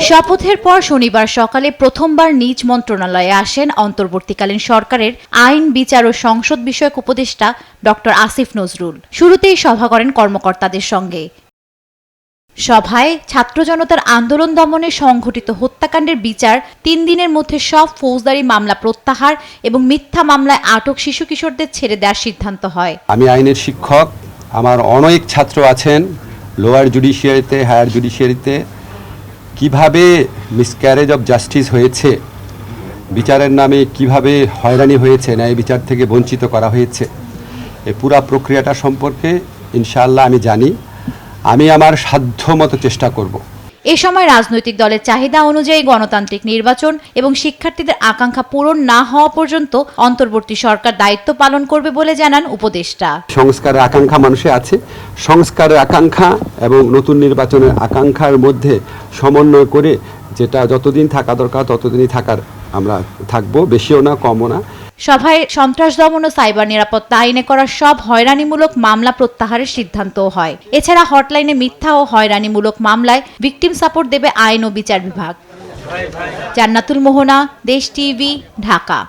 শপথের পর শনিবার সকালে প্রথমবার নিজ মন্ত্রণালয়ে আসেন অন্তর্বর্তীকালীন সরকারের আইন, বিচার ও সংসদ বিষয়ক উপদেষ্টা ডক্টর আসিফ নজরুল। শুরুতেই সভা করেন কর্মকর্তাদের সঙ্গে। সভায় ছাত্র জনতার আন্দোলন দমনে সংঘটিত হত্যাকাণ্ডের বিচার, 3 দিনের মধ্যে সব ফৌজদারি মামলা প্রত্যাহার এবং মিথ্যা মামলায় আটক শিশু কিশোরদের ছেড়ে দেওয়ার সিদ্ধান্ত হয়। আমি আইনের শিক্ষক, আমার অনেক ছাত্র আছেন লোয়ার জুডিশিয়ারিতে, হায়ার জুডিশিয়ারিতে। কিভাবে মিসক্যারেজ অফ জাস্টিস হয়েছে, বিচারের নামে কিভাবে হয়রানি হয়েছে, ন্যায় বিচার থেকে বঞ্চিত করা হয়েছে, এই পুরা প্রক্রিয়াটা সম্পর্কে ইনশাআল্লাহ আমি জানি। আমি আমার সাধ্যমতো চেষ্টা করব। এ সময় রাজনৈতিক দলের চাহিদা অনুযায়ী গণতান্ত্রিক নির্বাচন এবং শিক্ষার্থীদের আকাঙ্ক্ষা পূরণ না হওয়া পর্যন্ত অন্তর্বর্তী সরকার দায়িত্ব পালন করবে বলে জানান উপদেষ্টা। সংস্কারের আকাঙ্ক্ষা মানুষে আছে, সংস্কারের আকাঙ্ক্ষা এবং নতুন নির্বাচনের আকাঙ্ক্ষার মধ্যে সমন্বয় করে যেটা যতদিন থাকা দরকার ততদিনই থাকার আমরা থাকবো, বেশিও না কমও না। সভায় সন্ত্রাস দমন ও সাইবার নিরাপত্তা আইনে করা সব হয়রানিমূলক মামলা প্রত্যাহারের সিদ্ধান্তও হয়। এছাড়া হটলাইনে মিথ্যা ও হয়রানিমূলক মামলায় ভিকটিম সাপোর্ট দেবে আইন ও বিচার বিভাগ। জান্নাতুল মোহনা, দেশ টিভি, ঢাকা।